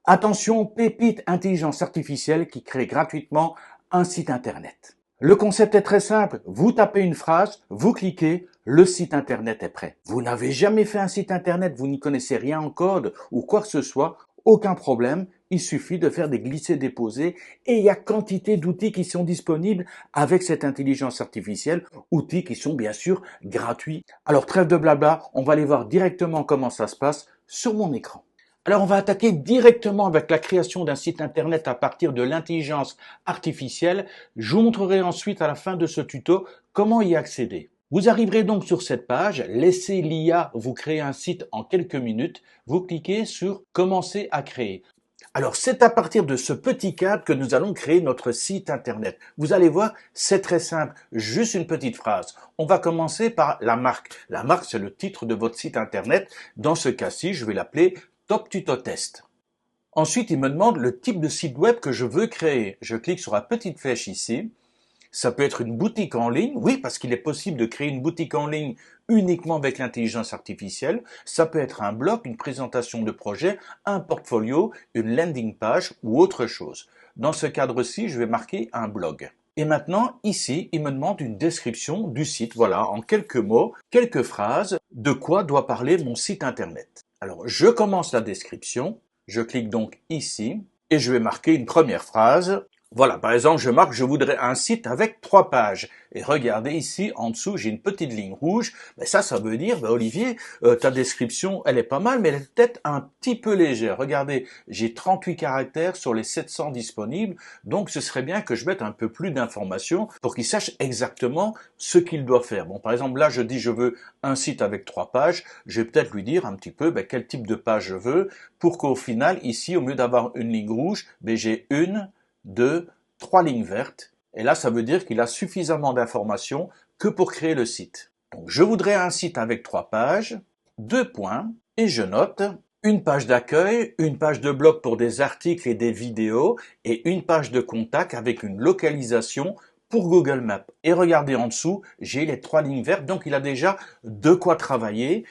Attention, pépite intelligence artificielle qui crée gratuitement un site internet. Le concept est très simple. Vous tapez une phrase, vous cliquez, le site internet est prêt. Vous n'avez jamais fait un site internet, vous n'y connaissez rien en code ou quoi que ce soit, aucun problème. Il suffit de faire des glissés-déposés et il y a quantité d'outils qui sont disponibles avec cette intelligence artificielle, outils qui sont bien sûr gratuits. Alors trêve de blabla, on va aller voir directement comment ça se passe sur mon écran. Alors on va attaquer directement avec la création d'un site internet à partir de l'intelligence artificielle. Je vous montrerai ensuite à la fin de ce tuto comment y accéder. Vous arriverez donc sur cette page, laissez l'IA vous créer un site en quelques minutes, vous cliquez sur commencer à créer. Alors c'est à partir de ce petit cadre que nous allons créer notre site internet. Vous allez voir, c'est très simple, juste une petite phrase. On va commencer par la marque. La marque, c'est le titre de votre site internet. Dans ce cas-ci, je vais l'appeler Top Tuto Test. Ensuite, il me demande le type de site web que je veux créer. Je clique sur la petite flèche ici. Ça peut être une boutique en ligne, oui, parce qu'il est possible de créer une boutique en ligne uniquement avec l'intelligence artificielle. Ça peut être un blog, une présentation de projet, un portfolio, une landing page ou autre chose. Dans ce cadre-ci, je vais marquer un blog. Et maintenant, ici, il me demande une description du site. Voilà, en quelques mots, quelques phrases, de quoi doit parler mon site internet. Alors, je commence la description. Je clique donc ici et je vais marquer une première phrase. Voilà, par exemple, je marque, je voudrais un site avec 3 pages. Et regardez ici, en dessous, j'ai une petite ligne rouge. Ben ça veut dire, ben Olivier, ta description, elle est pas mal, mais elle est peut-être un petit peu légère. Regardez, j'ai 38 caractères sur les 700 disponibles, donc ce serait bien que je mette un peu plus d'informations pour qu'il sache exactement ce qu'il doit faire. Bon, par exemple, là, je dis, je veux un site avec 3 pages. Je vais peut-être lui dire un petit peu ben, quel type de page je veux, pour qu'au final, ici, au lieu d'avoir une ligne rouge, ben, j'ai 1, 2, 3 lignes vertes. Et là, ça veut dire qu'il a suffisamment d'informations que pour créer le site. Donc, je voudrais un site avec 3 pages, 2 points, et je note une page d'accueil, une page de blog pour des articles et des vidéos, et une page de contact avec une localisation pour Google Maps. Et regardez en dessous, j'ai les 3 lignes vertes, donc il a déjà de quoi travailler.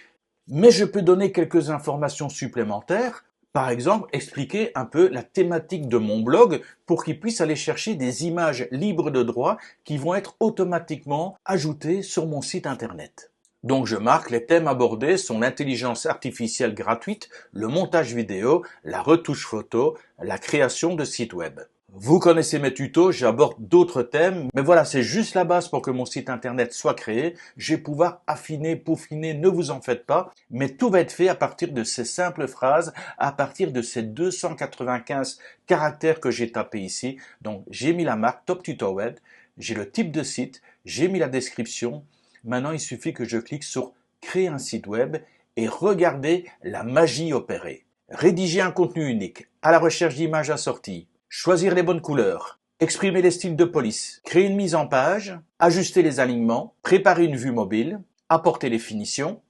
Mais je peux donner quelques informations supplémentaires. Par exemple, expliquer un peu la thématique de mon blog pour qu'il puisse aller chercher des images libres de droit qui vont être automatiquement ajoutées sur mon site internet. Donc je marque les thèmes abordés sont l'intelligence artificielle gratuite, le montage vidéo, la retouche photo, la création de sites web. Vous connaissez mes tutos, j'aborde d'autres thèmes, mais voilà, c'est juste la base pour que mon site internet soit créé. Je vais pouvoir affiner, peaufiner, ne vous en faites pas, mais tout va être fait à partir de ces simples phrases, à partir de ces 295 caractères que j'ai tapés ici. Donc j'ai mis la marque Top Tuto Web, j'ai le type de site, j'ai mis la description. Maintenant, il suffit que je clique sur Créer un site web et regardez la magie opérer. Rédiger un contenu unique, à la recherche d'images assorties, choisir les bonnes couleurs, exprimer les styles de police, créer une mise en page, ajuster les alignements, préparer une vue mobile, apporter les finitions.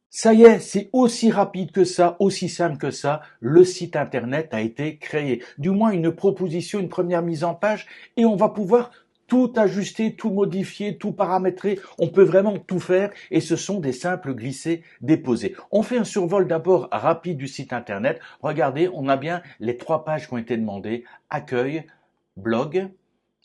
Ça y est, c'est aussi rapide que ça, aussi simple que ça, le site internet a été créé. Du moins une proposition, une première mise en page, et on va pouvoir tout ajuster, tout modifier, tout paramétrer. On peut vraiment tout faire et ce sont des simples glissés-déposés. On fait un survol d'abord rapide du site internet. Regardez, on a bien les 3 pages qui ont été demandées. Accueil, blog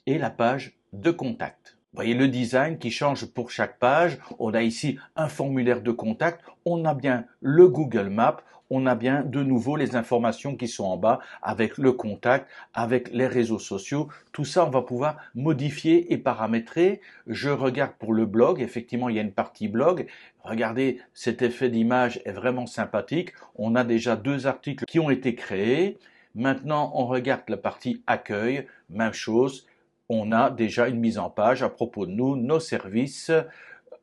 et la page de contact. Vous voyez le design qui change pour chaque page. On a ici un formulaire de contact. On a bien le Google Maps. On a bien de nouveau les informations qui sont en bas avec le contact, avec les réseaux sociaux. Tout ça, on va pouvoir modifier et paramétrer. Je regarde pour le blog. Effectivement, il y a une partie blog. Regardez, cet effet d'image est vraiment sympathique. On a déjà 2 articles qui ont été créés. Maintenant, on regarde la partie accueil. Même chose. On a déjà une mise en page à propos de nous, nos services,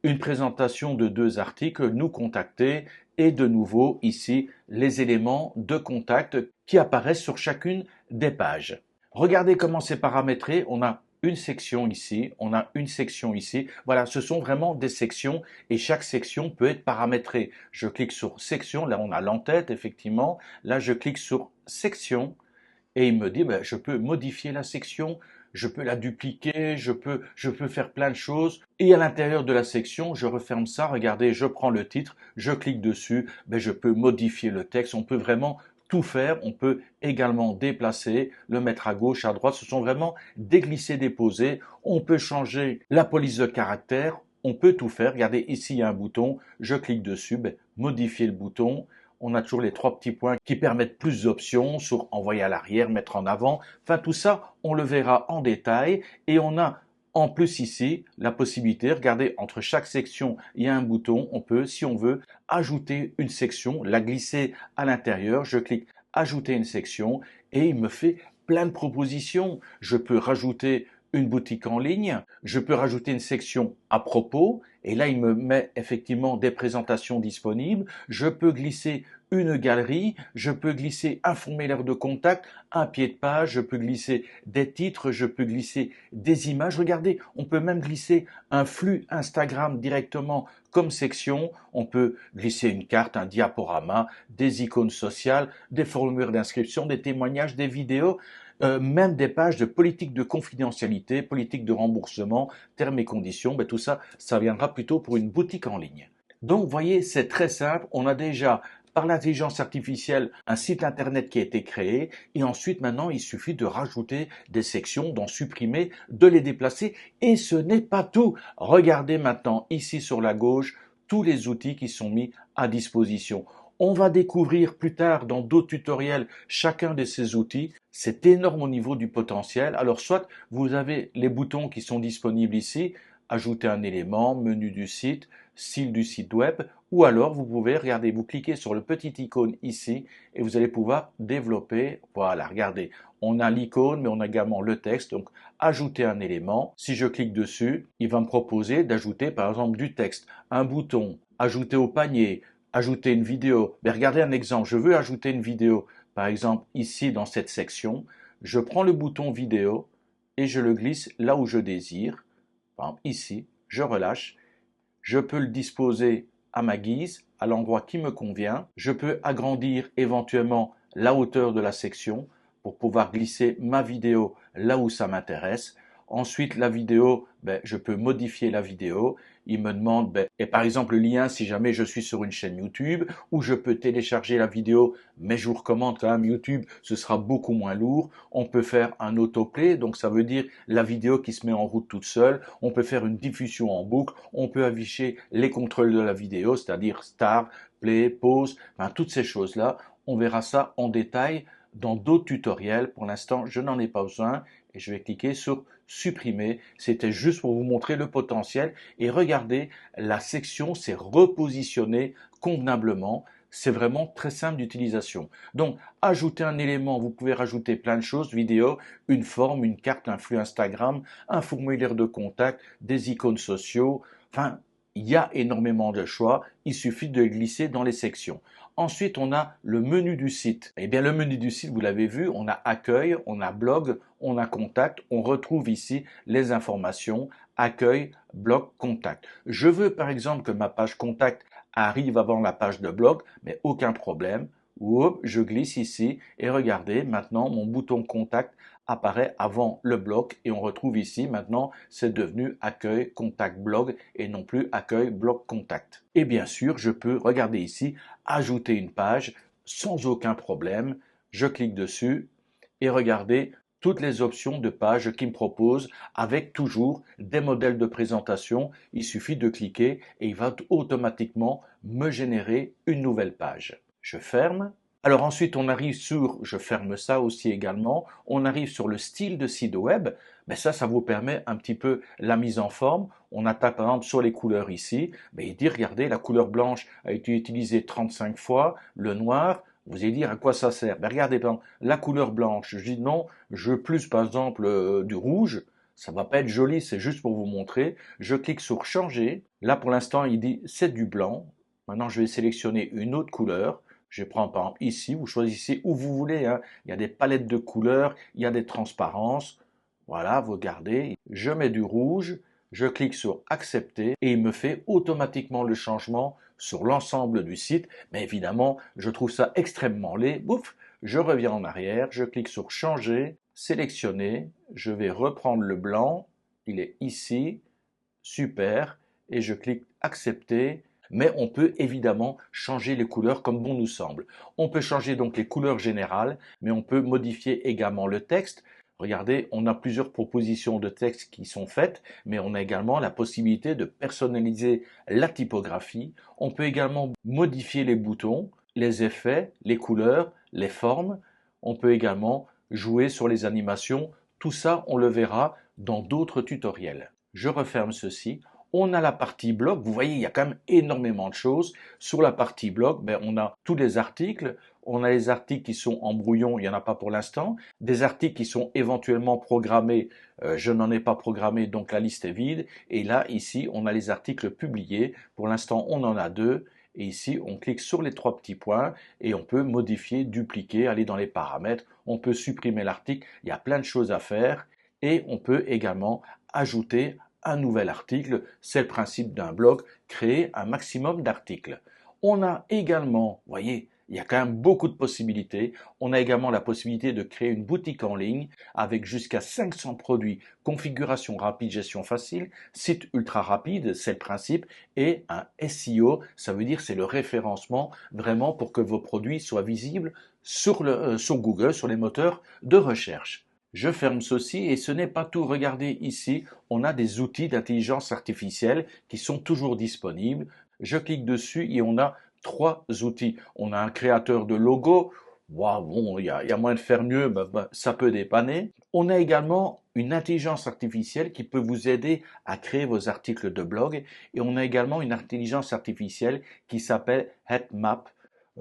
une présentation de 2 articles, nous contacter et de nouveau ici les éléments de contact qui apparaissent sur chacune des pages. Regardez comment c'est paramétré, on a une section ici, on a une section ici. Voilà, ce sont vraiment des sections et chaque section peut être paramétrée. Je clique sur section, là on a l'entête effectivement, là je clique sur section et il me dit ben, je peux modifier la section, je peux la dupliquer, je peux faire plein de choses. Et à l'intérieur de la section, je referme ça. Regardez, je prends le titre, je clique dessus, ben, je peux modifier le texte. On peut vraiment tout faire. On peut également déplacer, le mettre à gauche, à droite. Ce sont vraiment des glisser-déposer. On peut changer la police de caractère. On peut tout faire. Regardez, ici, il y a un bouton. Je clique dessus, modifier le bouton. On a toujours les trois petits points qui permettent plus d'options sur envoyer à l'arrière, mettre en avant. Enfin, tout ça, on le verra en détail. Et on a en plus ici la possibilité, regardez, entre chaque section, il y a un bouton. On peut, si on veut, ajouter une section, la glisser à l'intérieur. Je clique ajouter une section et il me fait plein de propositions. Je peux rajouter une boutique en ligne, je peux rajouter une section à propos, et là il me met effectivement des présentations disponibles, je peux glisser une galerie, je peux glisser un formulaire de contact, un pied de page, je peux glisser des titres, je peux glisser des images. Regardez, on peut même glisser un flux Instagram directement comme section, on peut glisser une carte, un diaporama, des icônes sociales, des formulaires d'inscription, des témoignages, des vidéos, même des pages de politique de confidentialité, politique de remboursement, termes et conditions, tout ça, ça viendra plutôt pour une boutique en ligne. Donc, vous voyez, c'est très simple. On a déjà, par l'intelligence artificielle, un site internet qui a été créé. Et ensuite, maintenant, il suffit de rajouter des sections, d'en supprimer, de les déplacer. Et ce n'est pas tout. Regardez maintenant, ici sur la gauche, tous les outils qui sont mis à disposition. On va découvrir plus tard dans d'autres tutoriels chacun de ces outils. C'est énorme au niveau du potentiel. Alors soit vous avez les boutons qui sont disponibles ici, ajouter un élément, menu du site, style du site web, ou alors vous pouvez, regardez, vous cliquez sur le petit icône ici et vous allez pouvoir développer. Voilà, regardez, on a l'icône mais on a également le texte. Donc ajouter un élément. Si je clique dessus, il va me proposer d'ajouter par exemple du texte, un bouton, ajouter au panier, ajouter une vidéo. Mais regardez un exemple, je veux ajouter une vidéo. Par exemple, ici dans cette section, je prends le bouton vidéo et je le glisse là où je désire. Par exemple, ici, je relâche. Je peux le disposer à ma guise, à l'endroit qui me convient. Je peux agrandir éventuellement la hauteur de la section pour pouvoir glisser ma vidéo là où ça m'intéresse. Ensuite, la vidéo, je peux modifier la vidéo. Il me demande, et par exemple, le lien si jamais je suis sur une chaîne YouTube, ou je peux télécharger la vidéo, mais je vous recommande quand même YouTube, ce sera beaucoup moins lourd. On peut faire un autoplay, donc ça veut dire la vidéo qui se met en route toute seule. On peut faire une diffusion en boucle. On peut afficher les contrôles de la vidéo, c'est-à-dire start, play, pause, toutes ces choses-là. On verra ça en détail dans d'autres tutoriels. Pour l'instant, je n'en ai pas besoin et je vais cliquer sur supprimer. C'était juste pour vous montrer le potentiel et regardez, la section s'est repositionnée convenablement. C'est vraiment très simple d'utilisation. Donc, ajouter un élément, vous pouvez rajouter plein de choses, vidéo, une forme, une carte, un flux Instagram, un formulaire de contact, des icônes sociaux. Enfin, il y a énormément de choix. Il suffit de glisser dans les sections. Ensuite, on a le menu du site. Eh bien, le menu du site, vous l'avez vu, on a accueil, on a blog, on a contact. On retrouve ici les informations, accueil, blog, contact. Je veux par exemple que ma page contact arrive avant la page de blog, mais aucun problème. Oups, je glisse ici et regardez, maintenant mon bouton contact apparaît avant le bloc et on retrouve ici maintenant c'est devenu accueil contact blog et non plus accueil blog contact. Et bien sûr, je peux regarder ici ajouter une page sans aucun problème. Je clique dessus et regardez toutes les options de page qu'il me propose avec toujours des modèles de présentation. Il suffit de cliquer et il va automatiquement me générer une nouvelle page. Je ferme. Alors ensuite, on arrive sur, je ferme ça aussi également, on arrive sur le style de site web. Mais ça vous permet un petit peu la mise en forme. On attaque par exemple sur les couleurs ici. Mais il dit, regardez, la couleur blanche a été utilisée 35 fois, le noir. Vous allez dire à quoi ça sert. Regardez, par exemple, la couleur blanche. Je dis non, je veux plus par exemple du rouge. Ça va pas être joli, c'est juste pour vous montrer. Je clique sur changer. Là pour l'instant, il dit c'est du blanc. Maintenant, je vais sélectionner une autre couleur. Je prends par exemple ici, vous choisissez où vous voulez. Il y a des palettes de couleurs, il y a des transparences. Voilà, vous regardez. Je mets du rouge, je clique sur accepter et il me fait automatiquement le changement sur l'ensemble du site. Mais évidemment, je trouve ça extrêmement laid. Bouf, je reviens en arrière, je clique sur changer, sélectionner. Je vais reprendre le blanc. Il est ici. Super. Et je clique accepter. mais on peut évidemment changer les couleurs comme bon nous semble. On peut changer donc les couleurs générales, mais on peut modifier également le texte. Regardez, on a plusieurs propositions de texte qui sont faites, mais on a également la possibilité de personnaliser la typographie. On peut également modifier les boutons, les effets, les couleurs, les formes. On peut également jouer sur les animations. Tout ça, on le verra dans d'autres tutoriels. Je referme ceci. On a la partie blog. Vous voyez, il y a quand même énormément de choses. Sur la partie blog, on a tous les articles. On a les articles qui sont en brouillon, il n'y en a pas pour l'instant. Des articles qui sont éventuellement programmés, je n'en ai pas programmé, donc la liste est vide. Et là, ici, on a les articles publiés. Pour l'instant, on en a 2. Et ici, on clique sur les 3 petits points et on peut modifier, dupliquer, aller dans les paramètres. On peut supprimer l'article. Il y a plein de choses à faire. Et on peut également ajouter un nouvel article. C'est le principe d'un blog, créer un maximum d'articles. On a également, vous voyez, il y a quand même beaucoup de possibilités. On a également la possibilité de créer une boutique en ligne avec jusqu'à 500 produits, configuration rapide, gestion facile, site ultra rapide, c'est le principe, et un SEO, ça veut dire c'est le référencement vraiment pour que vos produits soient visibles sur Google, sur les moteurs de recherche. Je ferme ceci et ce n'est pas tout. Regardez ici, on a des outils d'intelligence artificielle qui sont toujours disponibles. Je clique dessus et on a 3 outils. On a un créateur de logo. Wow, bon, il y a moyen de faire mieux, ça peut dépanner. On a également une intelligence artificielle qui peut vous aider à créer vos articles de blog. Et on a également une intelligence artificielle qui s'appelle Headmap.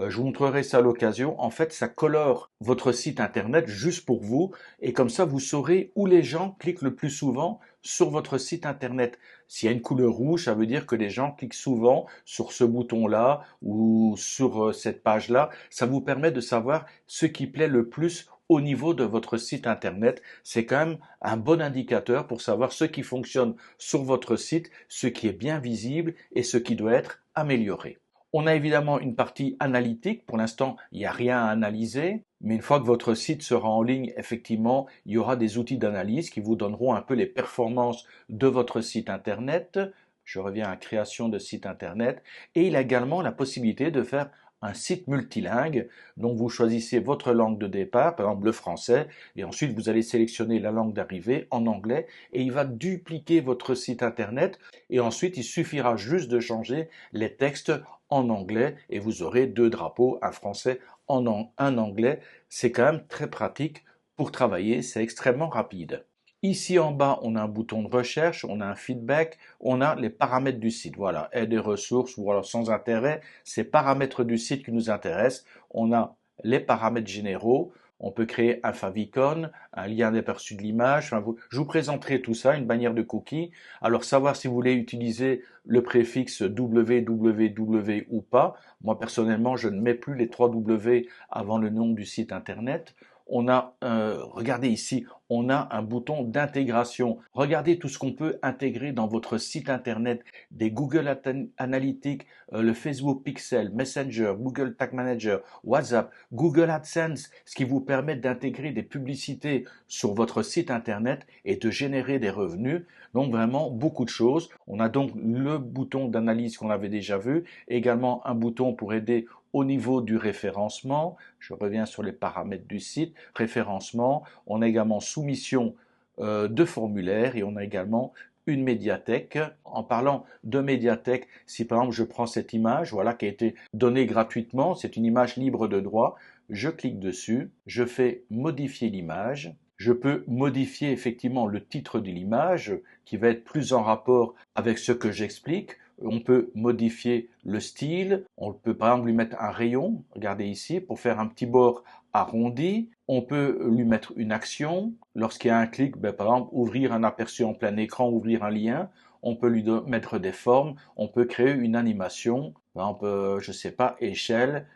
Je vous montrerai ça à l'occasion. En fait, ça colore votre site internet juste pour vous et comme ça, vous saurez où les gens cliquent le plus souvent sur votre site internet. S'il y a une couleur rouge, ça veut dire que les gens cliquent souvent sur ce bouton-là ou sur cette page-là. Ça vous permet de savoir ce qui plaît le plus au niveau de votre site internet. C'est quand même un bon indicateur pour savoir ce qui fonctionne sur votre site, ce qui est bien visible et ce qui doit être amélioré. On a évidemment une partie analytique. Pour l'instant, il n'y a rien à analyser. Mais une fois que votre site sera en ligne, effectivement, il y aura des outils d'analyse qui vous donneront un peu les performances de votre site Internet. Je reviens à la création de site Internet. Et il a également la possibilité de faire un site multilingue. Donc vous choisissez votre langue de départ, par exemple le français, et ensuite vous allez sélectionner la langue d'arrivée en anglais, et il va dupliquer votre site Internet. Et ensuite, il suffira juste de changer les textes en anglais et vous aurez 2 drapeaux, un français, un anglais. C'est quand même très pratique pour travailler, c'est extrêmement rapide. Ici en bas, on a un bouton de recherche, on a un feedback, on a les paramètres du site. Voilà, aide et ressources ou alors sans intérêt, c'est paramètres du site qui nous intéressent. On a les paramètres généraux, on peut créer un favicon, un lien d'aperçu de l'image. Je vous présenterai tout ça, une bannière de cookies. Alors savoir si vous voulez utiliser le préfixe www ou pas. Moi personnellement, je ne mets plus les 3 W avant le nom du site internet. On a, regardez ici, on a un bouton d'intégration. Regardez tout ce qu'on peut intégrer dans votre site internet, des Google Analytics, le Facebook Pixel, Messenger, Google Tag Manager, WhatsApp, Google AdSense, ce qui vous permet d'intégrer des publicités sur votre site internet et de générer des revenus. Donc vraiment beaucoup de choses. On a donc le bouton d'analyse qu'on avait déjà vu, également un bouton pour aider au niveau du référencement. Je reviens sur les paramètres du site. Référencement, on a également soumission de formulaires et on a également une médiathèque. En parlant de médiathèque, si par exemple je prends cette image, voilà, qui a été donnée gratuitement, c'est une image libre de droit, je clique dessus, je fais modifier l'image. Je peux modifier effectivement le titre de l'image qui va être plus en rapport avec ce que j'explique. On peut modifier le style, on peut par exemple lui mettre un rayon, regardez ici, pour faire un petit bord arrondi. On peut lui mettre une action, lorsqu'il y a un clic, par exemple ouvrir un aperçu en plein écran, ouvrir un lien. On peut lui mettre des formes, on peut créer une animation, par exemple, je sais pas, échelle,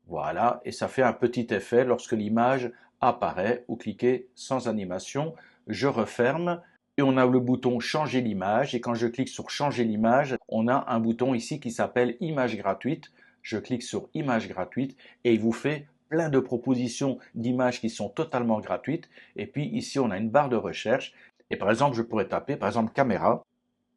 voilà, et ça fait un petit effet lorsque l'image apparaît. Ou cliquez sans animation, je referme. Et on a le bouton changer l'image et quand je clique sur changer l'image, on a un bouton ici qui s'appelle image gratuite. Je clique sur image gratuite et il vous fait plein de propositions d'images qui sont totalement gratuites. Et puis ici on a une barre de recherche et par exemple je pourrais taper par exemple caméra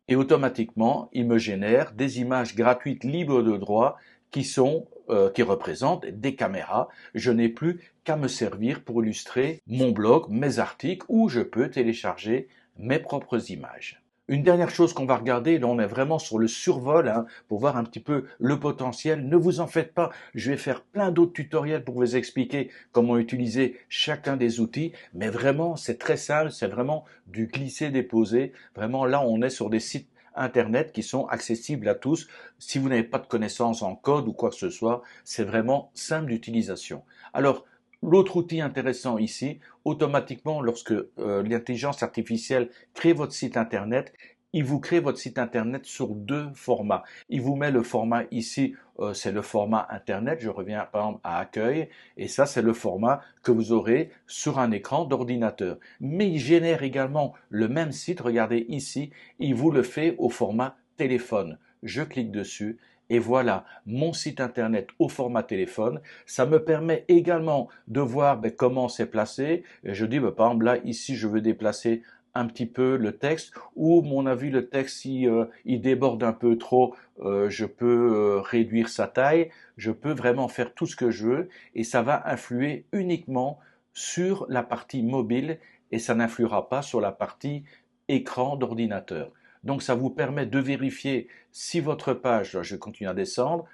et automatiquement, il me génère des images gratuites libres de droit qui représentent des caméras. Je n'ai plus qu'à me servir pour illustrer mon blog, mes articles, où je peux télécharger mes propres images. Une dernière chose qu'on va regarder, là on est vraiment sur le survol, pour voir un petit peu le potentiel. Ne vous en faites pas, je vais faire plein d'autres tutoriels pour vous expliquer comment utiliser chacun des outils, mais vraiment c'est très simple, c'est vraiment du glisser-déposer. Vraiment là on est sur des sites Internet qui sont accessibles à tous. Si vous n'avez pas de connaissances en code ou quoi que ce soit, c'est vraiment simple d'utilisation. Alors, l'autre outil intéressant ici, automatiquement, lorsque l'intelligence artificielle crée votre site Internet, il vous crée votre site Internet sur deux formats. Il vous met le format ici, c'est le format Internet, je reviens par exemple à accueil, et ça c'est le format que vous aurez sur un écran d'ordinateur. Mais il génère également le même site, regardez ici, il vous le fait au format téléphone. Je clique dessus et voilà mon site internet au format téléphone. Ça me permet également de voir comment c'est placé. Et je dis par exemple là ici je veux déplacer un petit peu le texte, ou mon avis le texte si il déborde un peu trop, je peux réduire sa taille. Je peux vraiment faire tout ce que je veux et ça va influer uniquement sur la partie mobile et ça n'influera pas sur la partie écran d'ordinateur. Donc ça vous permet de vérifier si votre page, je continue à descendre,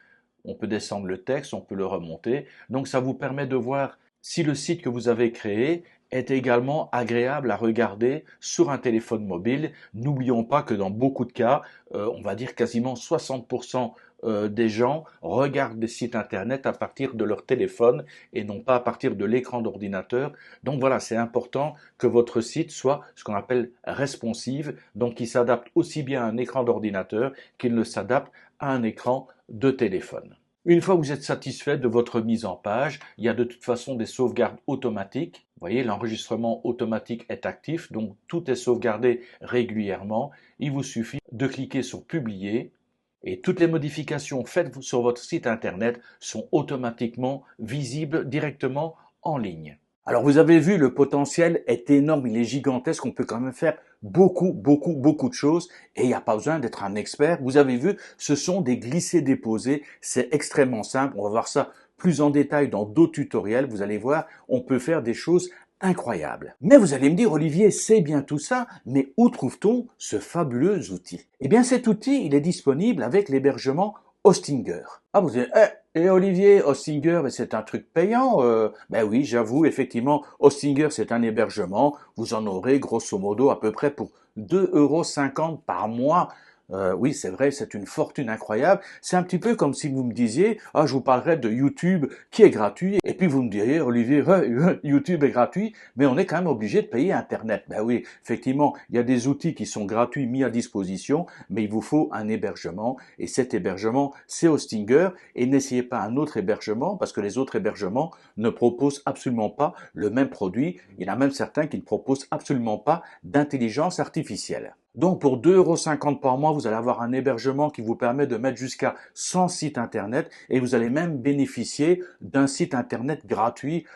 on peut descendre le texte, on peut le remonter, donc ça vous permet de voir si le site que vous avez créé est également agréable à regarder sur un téléphone mobile. N'oublions pas que dans beaucoup de cas, on va dire quasiment 60% des gens regardent des sites internet à partir de leur téléphone et non pas à partir de l'écran d'ordinateur. Donc voilà, c'est important que votre site soit ce qu'on appelle responsive, donc qui s'adapte aussi bien à un écran d'ordinateur qu'il ne s'adapte à un écran de téléphone. Une fois que vous êtes satisfait de votre mise en page, il y a de toute façon des sauvegardes automatiques. Vous voyez, l'enregistrement automatique est actif, donc tout est sauvegardé régulièrement. Il vous suffit de cliquer sur Publier et toutes les modifications faites sur votre site internet sont automatiquement visibles directement en ligne. Alors vous avez vu, le potentiel est énorme, il est gigantesque, on peut quand même faire beaucoup de choses et il n'y a pas besoin d'être un expert. Vous avez vu, ce sont des glissés-déposés, c'est extrêmement simple, on va voir ça plus en détail dans d'autres tutoriels, vous allez voir, on peut faire des choses incroyables. Mais vous allez me dire, Olivier, c'est bien tout ça, mais où trouve-t-on ce fabuleux outil? Eh bien cet outil, il est disponible avec l'hébergement Hostinger. Ah, vous dites, et Olivier, Hostinger, c'est un truc payant. Ben oui, j'avoue, effectivement, Hostinger, c'est un hébergement. Vous en aurez grosso modo à peu près pour 2,50 € par mois. Oui, c'est vrai, c'est une fortune incroyable. C'est un petit peu comme si vous me disiez, ah, je vous parlerai de YouTube qui est gratuit, et puis vous me diriez, Olivier, YouTube est gratuit, mais on est quand même obligé de payer Internet. Ben oui, effectivement, il y a des outils qui sont gratuits mis à disposition, mais il vous faut un hébergement, et cet hébergement, c'est Hostinger, et n'essayez pas un autre hébergement, parce que les autres hébergements ne proposent absolument pas le même produit. Il y en a même certains qui ne proposent absolument pas d'intelligence artificielle. Donc pour 2,50 € par mois, vous allez avoir un hébergement qui vous permet de mettre jusqu'à 100 sites internet et vous allez même bénéficier d'un site internet gratuit.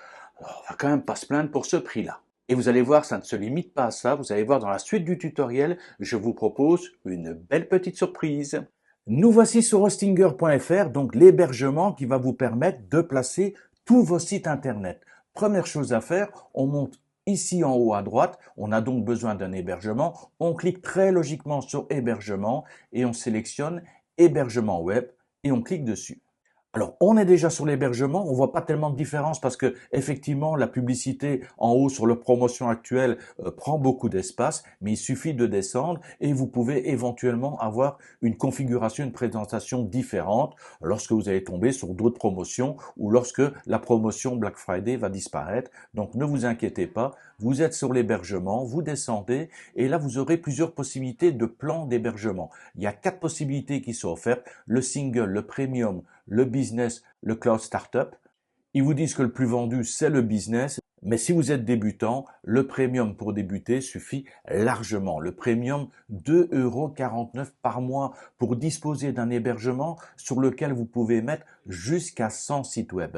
Alors, on va quand même pas se plaindre pour ce prix-là. Et vous allez voir, ça ne se limite pas à ça. Vous allez voir dans la suite du tutoriel, je vous propose une belle petite surprise. Nous voici sur hostinger.fr, donc l'hébergement qui va vous permettre de placer tous vos sites internet. Première chose à faire, on monte ici en haut à droite, on a donc besoin d'un hébergement. On clique très logiquement sur hébergement et on sélectionne hébergement web et on clique dessus. Alors, on est déjà sur l'hébergement, on voit pas tellement de différence parce que effectivement la publicité en haut sur leur promotion actuelle prend beaucoup d'espace, mais il suffit de descendre et vous pouvez éventuellement avoir une configuration, une présentation différente lorsque vous allez tomber sur d'autres promotions ou lorsque la promotion Black Friday va disparaître. Donc ne vous inquiétez pas, vous êtes sur l'hébergement, vous descendez et là vous aurez plusieurs possibilités de plans d'hébergement. Il y a 4 possibilités qui sont offertes, le single, le premium, le business, le cloud startup. Ils vous disent que le plus vendu, c'est le business. Mais si vous êtes débutant, le premium pour débuter suffit largement. Le premium, 2,49 € par mois pour disposer d'un hébergement sur lequel vous pouvez mettre jusqu'à 100 sites web.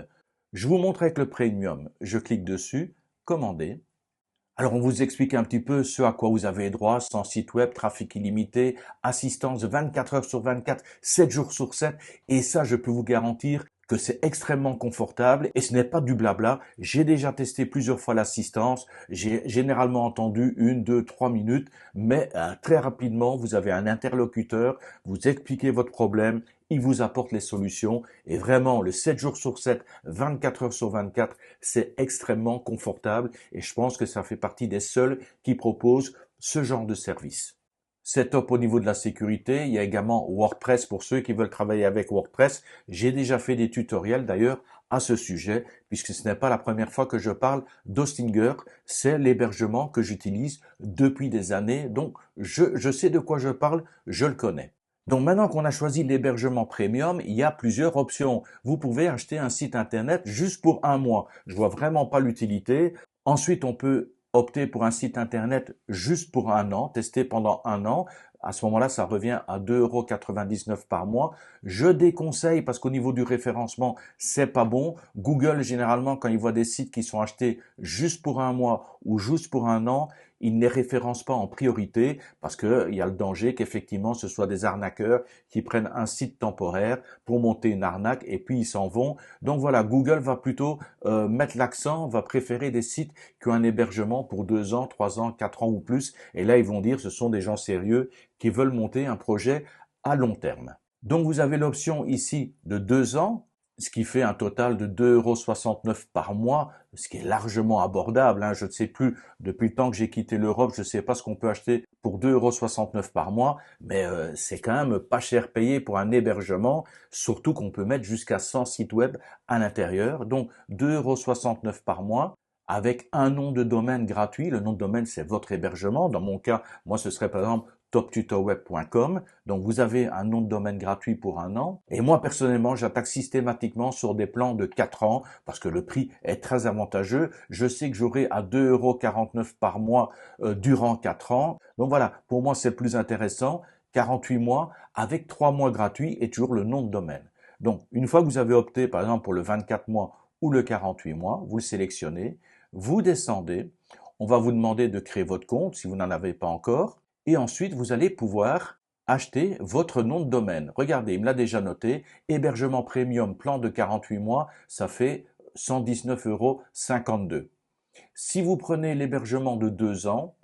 Je vous montre avec le premium. Je clique dessus, commander. Alors, on vous explique un petit peu ce à quoi vous avez droit, sans site web, trafic illimité, assistance 24 heures sur 24, 7 jours sur 7. Et ça, je peux vous garantir que c'est extrêmement confortable et ce n'est pas du blabla. J'ai déjà testé plusieurs fois l'assistance. J'ai généralement entendu 1, 2, 3 minutes, mais très rapidement, vous avez un interlocuteur, vous expliquez votre problème, il vous apporte les solutions et vraiment le 7 jours sur 7, 24 heures sur 24, c'est extrêmement confortable et je pense que ça fait partie des seuls qui proposent ce genre de service. C'est top au niveau de la sécurité. Il y a également WordPress pour ceux qui veulent travailler avec WordPress. J'ai déjà fait des tutoriels d'ailleurs à ce sujet, puisque ce n'est pas la première fois que je parle d'Hostinger. C'est l'hébergement que j'utilise depuis des années. Donc, je sais de quoi je parle, je le connais. Donc maintenant qu'on a choisi l'hébergement premium, il y a plusieurs options. Vous pouvez acheter un site internet juste pour un mois. Je vois vraiment pas l'utilité. Ensuite, on peut opter pour un site internet juste pour un an, tester pendant un an. À ce moment-là, ça revient à 2,99 € par mois. Je déconseille parce qu'au niveau du référencement, c'est pas bon. Google, généralement, quand il voit des sites qui sont achetés juste pour un mois ou juste pour un an, il ne les référence pas en priorité parce qu'il y a le danger qu'effectivement ce soit des arnaqueurs qui prennent un site temporaire pour monter une arnaque et puis ils s'en vont. Donc voilà, Google va plutôt mettre l'accent, va préférer des sites qui ont un hébergement pour 2 ans, 3 ans, 4 ans ou plus. Et là, ils vont dire ce sont des gens sérieux qui veulent monter un projet à long terme. Donc vous avez l'option ici de 2 ans, ce qui fait un total de 2,69 € par mois, ce qui est largement abordable. Je ne sais plus, depuis le temps que j'ai quitté l'Europe, je ne sais pas ce qu'on peut acheter pour 2,69 € par mois, mais c'est quand même pas cher payé pour un hébergement, surtout qu'on peut mettre jusqu'à 100 sites web à l'intérieur. Donc 2,69 € par mois, avec un nom de domaine gratuit. Le nom de domaine, c'est votre hébergement. Dans mon cas, moi, ce serait par exemple toptutoweb.com. Donc, vous avez un nom de domaine gratuit pour un an. Et moi, personnellement, j'attaque systématiquement sur des plans de 4 ans parce que le prix est très avantageux. Je sais que j'aurai à 2,49 € par mois durant 4 ans. Donc voilà, pour moi, c'est le plus intéressant. 48 mois avec 3 mois gratuits et toujours le nom de domaine. Donc, une fois que vous avez opté, par exemple, pour le 24 mois ou le 48 mois, vous le sélectionnez, vous descendez, on va vous demander de créer votre compte si vous n'en avez pas encore, et ensuite vous allez pouvoir acheter votre nom de domaine. Regardez, il me l'a déjà noté, hébergement premium, plan de 48 mois, ça fait 119,52 €. Si vous prenez l'hébergement de 2 ans,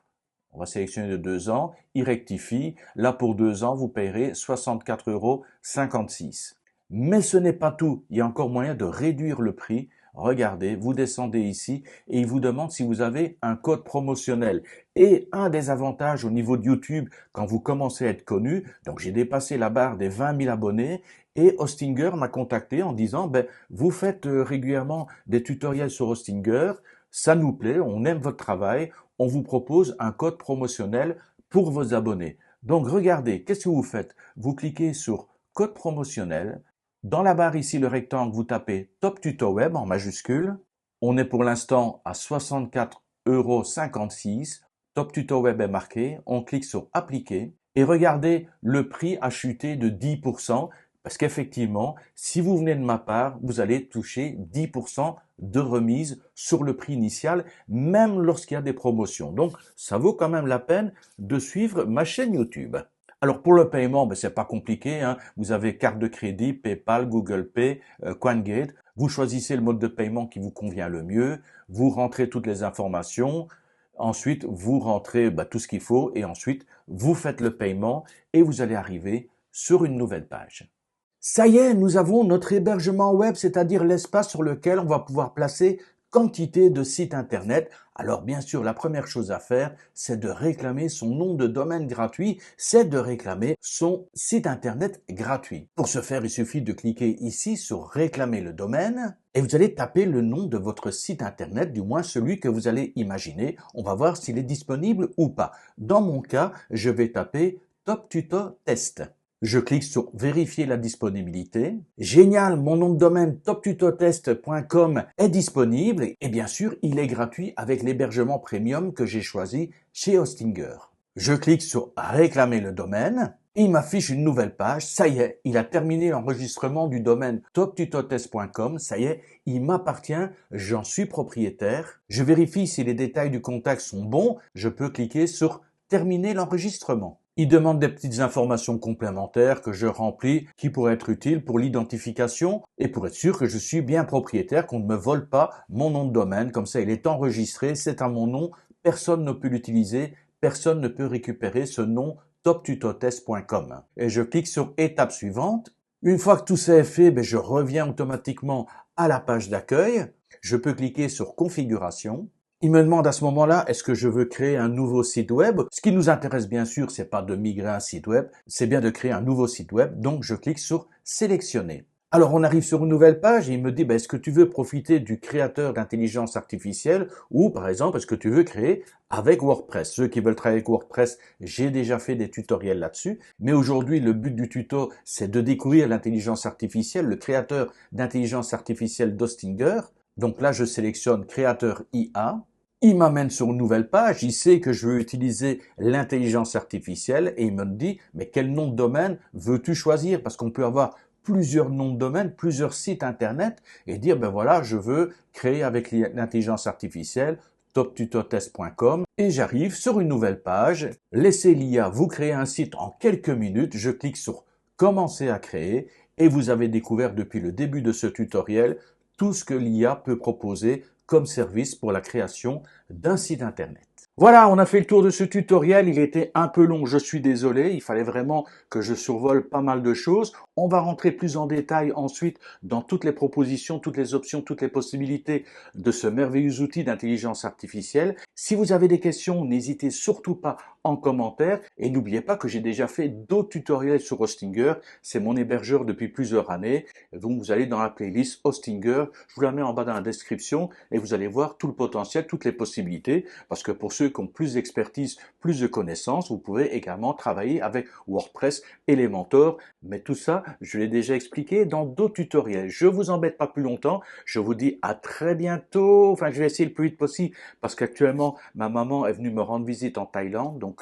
on va sélectionner de 2 ans, il rectifie, là pour 2 ans, vous payerez 64,56 €. Mais ce n'est pas tout, il y a encore moyen de réduire le prix. Regardez, vous descendez ici et il vous demande si vous avez un code promotionnel. Et un des avantages au niveau de YouTube, quand vous commencez à être connu, donc j'ai dépassé la barre des 20 000 abonnés et Hostinger m'a contacté en disant, vous faites régulièrement des tutoriels sur Hostinger, ça nous plaît, on aime votre travail, on vous propose un code promotionnel pour vos abonnés. Donc regardez, qu'est-ce que vous faites? Vous cliquez sur code promotionnel. Dans la barre ici, le rectangle, vous tapez Top Tuto Web en majuscule. On est pour l'instant à 64,56 €. Top Tuto Web est marqué. On clique sur Appliquer. Et regardez, le prix a chuté de 10%. Parce qu'effectivement, si vous venez de ma part, vous allez toucher 10% de remise sur le prix initial, même lorsqu'il y a des promotions. Donc, ça vaut quand même la peine de suivre ma chaîne YouTube. Alors pour le paiement, c'est pas compliqué. Vous avez carte de crédit, PayPal, Google Pay, CoinGate. Vous choisissez le mode de paiement qui vous convient le mieux. Vous rentrez toutes les informations. Ensuite, vous rentrez tout ce qu'il faut et ensuite, vous faites le paiement et vous allez arriver sur une nouvelle page. Ça y est, nous avons notre hébergement web, c'est-à-dire l'espace sur lequel on va pouvoir placer quantité de sites internet. Alors bien sûr, la première chose à faire, c'est de réclamer son nom de domaine gratuit, c'est de réclamer son site internet gratuit. Pour ce faire, il suffit de cliquer ici sur réclamer le domaine et vous allez taper le nom de votre site internet, du moins celui que vous allez imaginer. On va voir s'il est disponible ou pas. Dans mon cas, je vais taper Top Tuto Test. Je clique sur vérifier la disponibilité. Génial, mon nom de domaine toptutotest.com est disponible et bien sûr, il est gratuit avec l'hébergement premium que j'ai choisi chez Hostinger. Je clique sur réclamer le domaine Il m'affiche une nouvelle page. Ça y est, il a terminé l'enregistrement du domaine toptutotest.com. Ça y est, il m'appartient, j'en suis propriétaire. Je vérifie si les détails du contact sont bons. Je peux cliquer sur terminer l'enregistrement. Il demande des petites informations complémentaires que je remplis qui pourraient être utiles pour l'identification et pour être sûr que je suis bien propriétaire, qu'on ne me vole pas mon nom de domaine. Comme ça, il est enregistré, c'est à mon nom, personne ne peut l'utiliser, personne ne peut récupérer ce nom toptutotest.com. Et je clique sur étape suivante. Une fois que tout ça est fait, je reviens automatiquement à la page d'accueil. Je peux cliquer sur configuration. Il me demande à ce moment-là, est-ce que je veux créer un nouveau site web? Ce qui nous intéresse bien sûr, c'est pas de migrer un site web, c'est bien de créer un nouveau site web. Donc je clique sur sélectionner. Alors on arrive sur une nouvelle page et il me dit, est-ce que tu veux profiter du créateur d'intelligence artificielle ou par exemple, est-ce que tu veux créer avec WordPress? Ceux qui veulent travailler avec WordPress, j'ai déjà fait des tutoriels là-dessus. Mais aujourd'hui, le but du tuto, c'est de découvrir l'intelligence artificielle, le créateur d'intelligence artificielle d'Hostinger. Donc là, je sélectionne créateur IA. Il m'amène sur une nouvelle page, il sait que je veux utiliser l'intelligence artificielle et il me dit, mais quel nom de domaine veux-tu choisir? Parce qu'on peut avoir plusieurs noms de domaine, plusieurs sites internet et dire, voilà, je veux créer avec l'intelligence artificielle toptutotest.com et j'arrive sur une nouvelle page. Laissez l'IA vous créer un site en quelques minutes. Je clique sur commencer à créer et vous avez découvert depuis le début de ce tutoriel tout ce que l'IA peut proposer comme service pour la création d'un site internet. Voilà, on a fait le tour de ce tutoriel, il était un peu long, je suis désolé, il fallait vraiment que je survole pas mal de choses. On va rentrer plus en détail ensuite dans toutes les propositions, toutes les options, toutes les possibilités de ce merveilleux outil d'intelligence artificielle. Si vous avez des questions, n'hésitez surtout pas en commentaire et n'oubliez pas que j'ai déjà fait d'autres tutoriels sur Hostinger, c'est mon hébergeur depuis plusieurs années. Donc vous allez dans la playlist Hostinger, je vous la mets en bas dans la description et vous allez voir tout le potentiel, toutes les possibilités, parce que pour ceux qui ont plus d'expertise, plus de connaissances, vous pouvez également travailler avec WordPress, Elementor, mais tout ça, je l'ai déjà expliqué dans d'autres tutoriels. Je vous embête pas plus longtemps, je vous dis à très bientôt, enfin je vais essayer le plus vite possible, parce qu'actuellement, ma maman est venue me rendre visite en Thaïlande, donc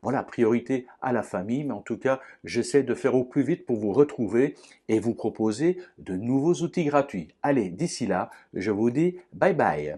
voilà, priorité à la famille, mais en tout cas, j'essaie de faire au plus vite pour vous retrouver et vous proposer de nouveaux outils gratuits. Allez, d'ici là, je vous dis bye bye.